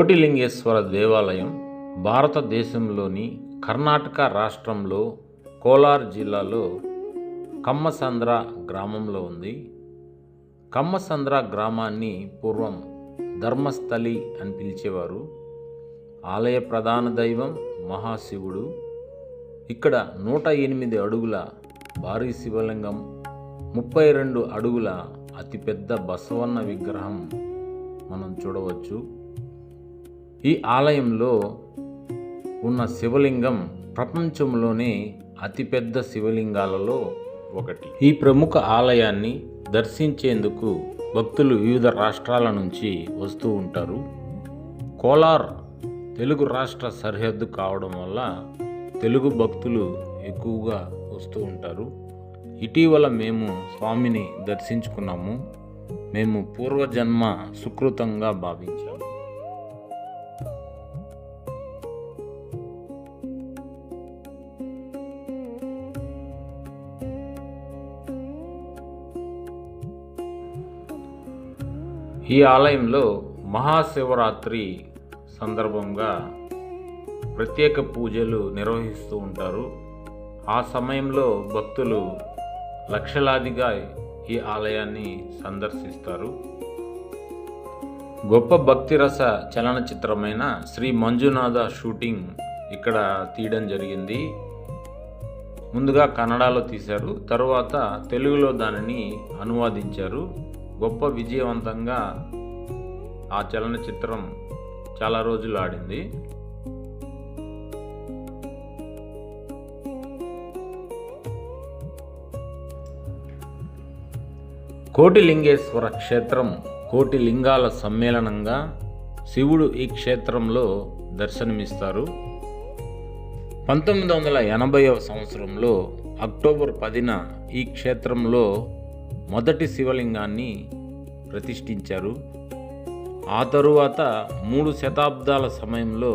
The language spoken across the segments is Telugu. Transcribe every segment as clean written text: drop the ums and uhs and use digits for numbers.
కోటిలింగేశ్వర దేవాలయం భారతదేశంలోని కర్ణాటక రాష్ట్రంలో కోలార్ జిల్లాలో కమ్మసంద్ర గ్రామంలో ఉంది. కమ్మసంద్ర గ్రామాన్ని పూర్వం ధర్మస్థలి అని పిలిచేవారు. ఆలయ ప్రధాన దైవం మహాశివుడు. ఇక్కడ 108 అడుగుల భారీ శివలింగం, 32 అడుగుల అతిపెద్ద బసవన్న విగ్రహం మనం చూడవచ్చు. ఈ ఆలయంలో ఉన్న శివలింగం ప్రపంచంలోనే అతిపెద్ద శివలింగాలలో ఒకటి. ఈ ప్రముఖ ఆలయాన్ని దర్శించేందుకు భక్తులు వివిధ రాష్ట్రాల నుంచి వస్తూ ఉంటారు. కోలార్ తెలుగు రాష్ట్ర సరిహద్దు కావడం వల్ల తెలుగు భక్తులు ఎక్కువగా వస్తూ ఉంటారు. ఇటీవల మేము స్వామిని దర్శించుకున్నాము. మేము పూర్వజన్మ సుకృతంగా భావించాము. ఈ ఆలయంలో మహాశివరాత్రి సందర్భంగా ప్రత్యేక పూజలు నిర్వహిస్తూ ఉంటారు. ఆ సమయంలో భక్తులు లక్షలాదిగా ఈ ఆలయాన్ని సందర్శిస్తారు. గొప్ప భక్తిరస చలనచిత్రమైన శ్రీ మంజునాథ షూటింగ్ ఇక్కడ తీయడం జరిగింది. ముందుగా కన్నడలో తీశారు, తరువాత తెలుగులో దానిని అనువాదించారు. గొప్ప విజయవంతంగా ఆ చలనచిత్రం చాలా రోజులు ఆడింది. కోటిలింగేశ్వర క్షేత్రం కోటి లింగాల సమ్మేళనంగా శివుడు ఈ క్షేత్రంలో దర్శనమిస్తారు. 1980వ సంవత్సరంలో అక్టోబర్ 10న ఈ క్షేత్రంలో మొదటి శివలింగాన్ని ప్రతిష్ఠించారు. ఆ తరువాత 3 శతాబ్దాల సమయంలో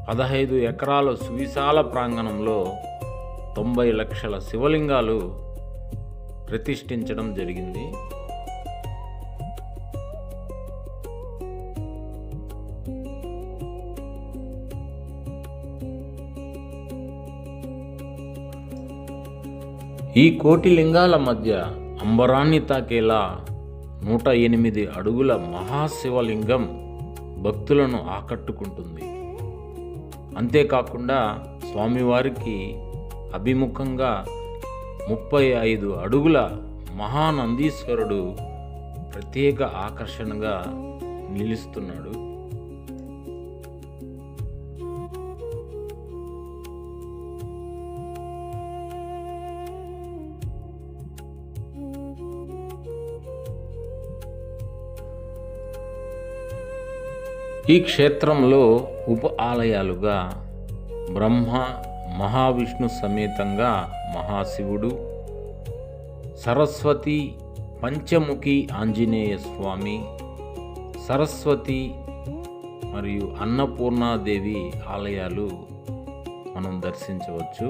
15 ఎకరాల సువిశాల ప్రాంగణంలో 90 లక్షల శివలింగాలు ప్రతిష్ఠించడం జరిగింది. ఈ కోటి లింగాల మధ్య అంబరాన్ని తాకేలా 108 అడుగుల మహాశివలింగం భక్తులను ఆకట్టుకుంటుంది. అంతేకాకుండా స్వామివారికి అభిముఖంగా 35 అడుగుల మహానందీశ్వరుడు ప్రత్యేక ఆకర్షణగా నిలుస్తున్నాడు. ఈ క్షేత్రంలో ఉప ఆలయాలుగా బ్రహ్మ మహావిష్ణు సమేతంగా మహాశివుడు, సరస్వతి పంచముఖి ఆంజనేయ స్వామి, సరస్వతి మరియు అన్నపూర్ణాదేవి ఆలయాలు మనం దర్శించవచ్చు.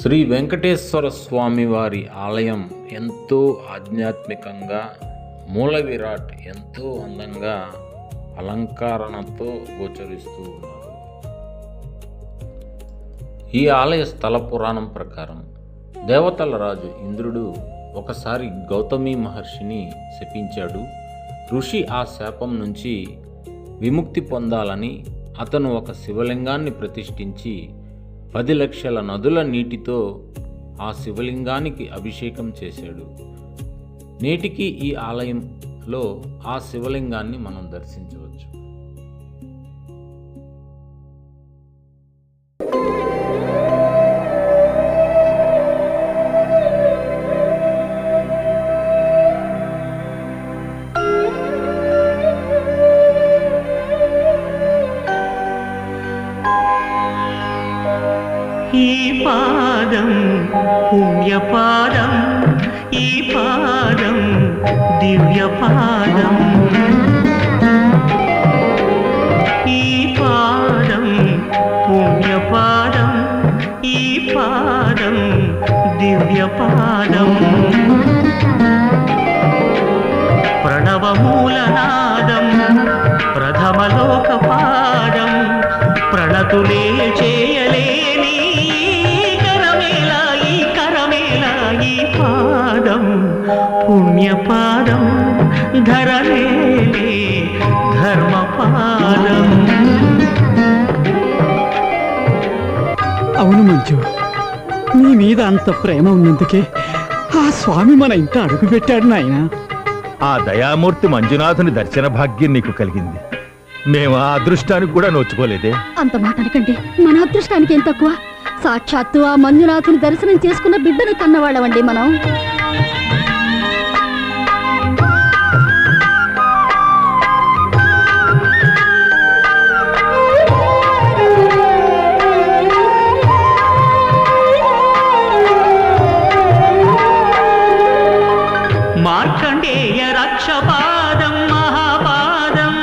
శ్రీ వెంకటేశ్వర స్వామి వారి ఆలయం ఎంతో ఆధ్యాత్మికంగా, మూల విరాట్ ఎంతో అందంగా అలంకరణతో గోచరిస్తూ ఉన్నారు. ఈ ఆలయ స్థల పురాణం ప్రకారం దేవతల రాజు ఇంద్రుడు ఒకసారి గౌతమి మహర్షిని శపించాడు. ఋషి ఆ శాపం నుంచి విముక్తి పొందాలని అతను ఒక శివలింగాన్ని ప్రతిష్ఠించి 10 లక్షల నదుల నీటితో ఆ శివలింగానికి అభిషేకం చేశాడు. నేటికి ఈ ఆలయంలో ఆ శివలింగాన్ని మనం దర్శించవచ్చు. ఈ పాదం పుణ్యపాదం, ఈ పాదం దివ్యపాదం ఈ పాదం పుణ్యపాదం ఈ పాదం దివ్యపాదం ప్రణవమూలనాదం ప్రథమలోకపాదం ప్రణతులే చేయలేని కరమేలా ఈ కరమేలా ఈ పాదం పుణ్యపాదం ధరలేలే ధర్మపాదం. అవును మంజు, నీ మీద అంత ప్రేమ ఉన్నందుకే ఆ స్వామి మన ఇంట అడుగు పెట్టాడు నాయనా. ఆ దయామూర్తి మంజునాథుని దర్శన భాగ్యం నీకు కలిగింది. మేము ఆ అదృష్టానికి కూడా నోచుకోలేదే. అంత మాట అనకండి, మన అదృష్టానికి ఏం తక్కువ. సాక్షాత్తు ఆ మంజునాథుని దర్శనం చేసుకున్న బిడ్డను కన్నవాళ్ళవండి మనం. మార్కండేయ రక్షపాదం మహాపాదం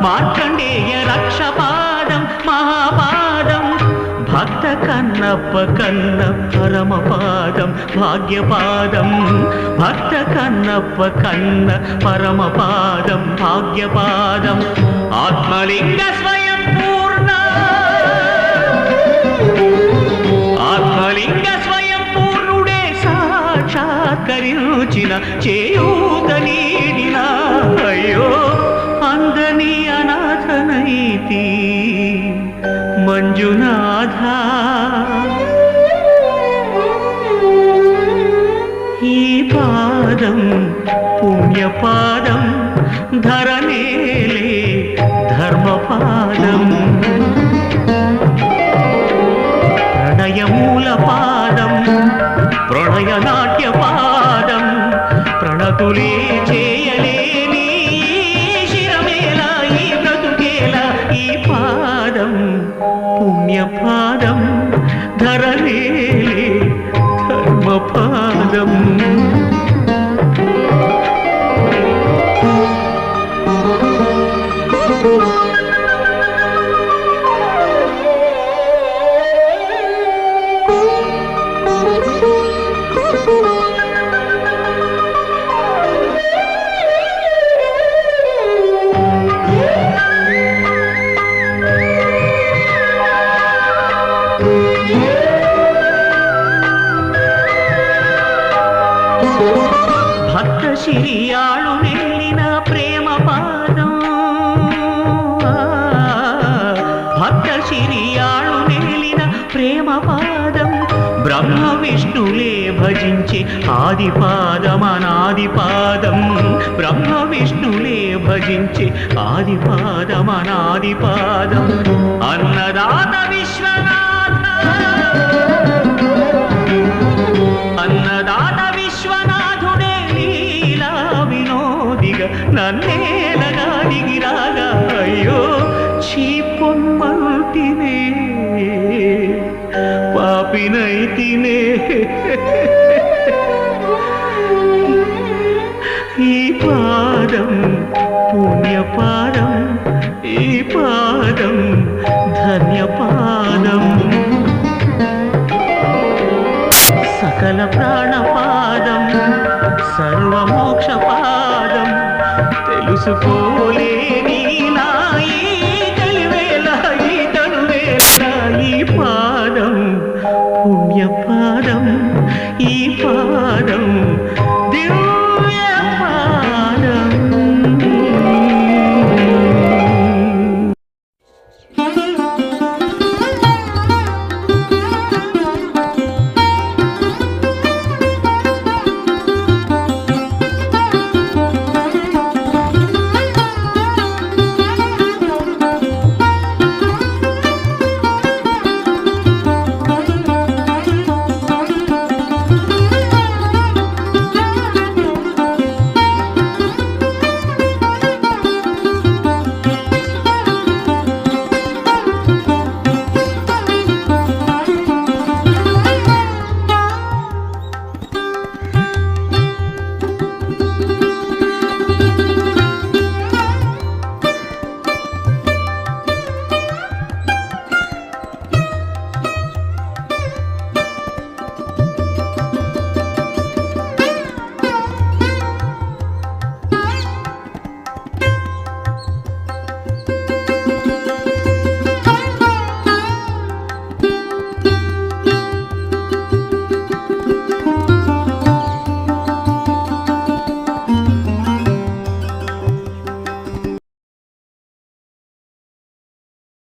మార్కండేయ రక్షపాదం మహాపాదం భక్త కన్నప్ప కన్న పరమపాదం భాగ్యపాదం భక్త కన్నప్ప కన్న పరమపాదం భాగ్యపాదం ఆత్మలింగ స్వయం పూర్ణ ఆత్మలింగ స్వయం పూర్ణుడే సాక్షాత్కరించిన చేయూత నీడిన అయ్యో అందని అనాథనైతి మంజునాథ ఈ పాదం పుణ్యపాదం ధరనేలే ధర్మపాదం ప్రణయమూలపాదం ప్రణయనాట్యపాదం ప్రణతులే చేయలేని శిరమేలా ఈ బ్రతుకేలా ఈ పాదం పుణ్యపాదం ధరలేలే ధర్మపాదం. భక్త శిరియాళు నెల్లిన ప్రేమ పాదం భక్త శిరియాళు నెల్లిన ప్రేమ పాదం బ్రహ్మ విష్ణులే భజించే ఆదిపాదం అనాదిపాదం బ్రహ్మ విష్ణులే భజించే ఆదిపాదం అనాదిపాదం అన్నదాత విశ్వనాథ అన్నదాత విశ్వనాథుడే లీలా వినోదిగా నన్నేలగా దిగిరాగా అయ్యో చీపొమ్మంటినే పాపినైతినే